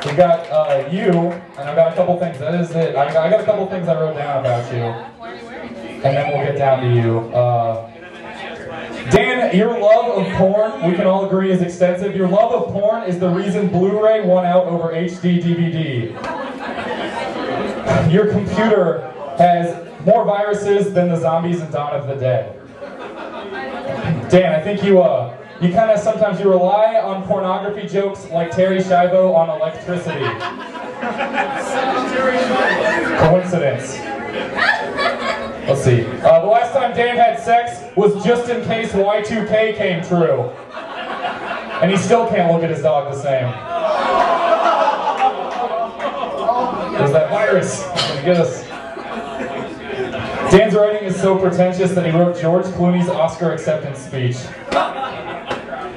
We got you, and I've got a couple things. That is it. I got a couple things I wrote down about you, and then we'll get down to you. Dan, your love of porn, we can all agree, is extensive. Your love of porn is the reason Blu-ray won out over HD DVD. Your computer has more viruses than the zombies in Dawn of the Dead. Dan, I think you kind of sometimes you rely on pornography jokes like Terry Schiavo on electricity. Coincidence. Let's see. The last time Dan had sex was just in case Y2K came true. And he still can't look at his dog the same. There's that virus. It's gonna get us. Dan's writing is so pretentious that he wrote George Clooney's Oscar acceptance speech.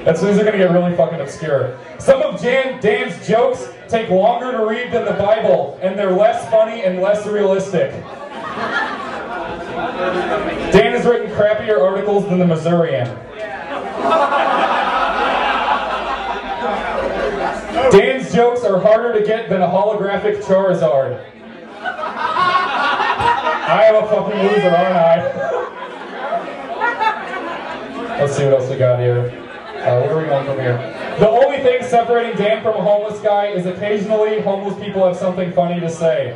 These are going to get really fucking obscure. Some of Dan's jokes take longer to read than the Bible, and they're less funny and less realistic. Dan has written crappier articles than the Missourian. Dan's jokes are harder to get than a holographic Charizard. I am a fucking loser, aren't I? Let's see what else we got here. Where are we going from here? The only thing separating Dan from a homeless guy is occasionally homeless people have something funny to say.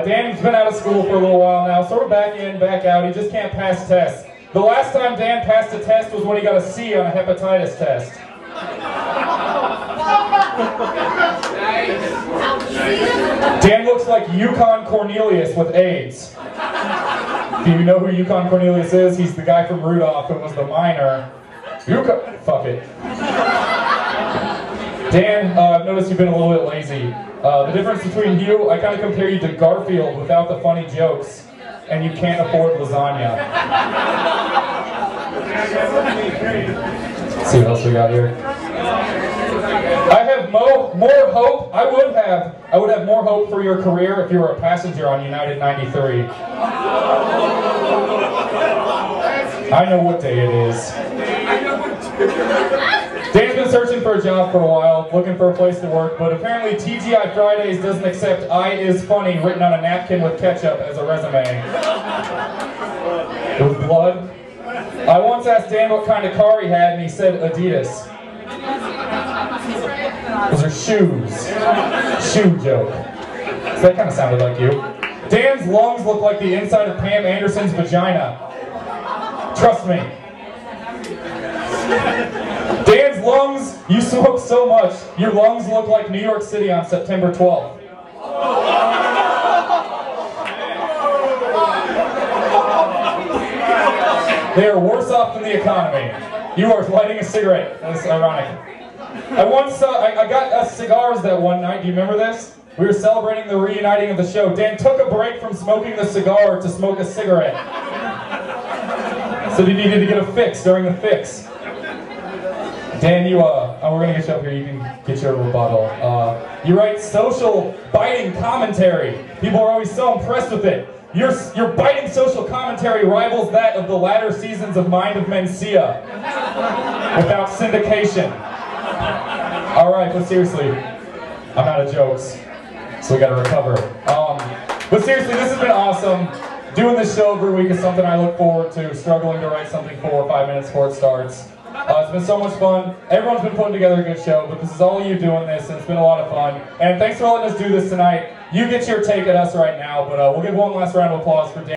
Dan's been out of school for a little while now, sort of back in, back out. He just can't pass tests. The last time Dan passed a test was when he got a C on a hepatitis test. Dan looks like Yukon Cornelius with AIDS. Do you know who Yukon Cornelius is? He's the guy from Rudolph who was the miner. Yukon, fuck it. Dan, I've noticed you've been a little bit lazy. The difference between you, I kind of compare you to Garfield without the funny jokes, and you can't afford lasagna. Let's see what else we got here. I have more hope. I would have more hope for your career if you were a passenger on United 93. I know what day it is. Dan's been searching for a job for a while, looking for a place to work, but apparently TGI Fridays doesn't accept "I is funny" written on a napkin with ketchup as a resume. With blood. I once asked Dan what kind of car he had, and he said Adidas. Those are shoes. Shoe joke. So that kind of sounded like you. Dan's lungs look like the inside of Pam Anderson's vagina. Trust me. Dan's lungs, you smoke so much, your lungs look like New York City on September 12th. They are worse off than the economy. You are lighting a cigarette. That's ironic. I got us cigars that one night. Do you remember this? We were celebrating the reuniting of the show. Dan took a break from smoking the cigar to smoke a cigarette. So he needed to get a fix during the fix. Dan, we're gonna get you up here. You can get your rebuttal. You write social biting commentary. People are always so impressed with it. Your biting social commentary rivals that of the latter seasons of Mind of Mencia, without syndication. All right, but seriously, I'm out of jokes, so we gotta recover. But seriously, this has been awesome. Doing this show every week is something I look forward to. Struggling to write something 4 or 5 minutes before it starts. It's been so much fun. Everyone's been putting together a good show, but this is all you doing this, and it's been a lot of fun. And thanks for letting us do this tonight. You get your take at us right now, but we'll give one last round of applause for Dan.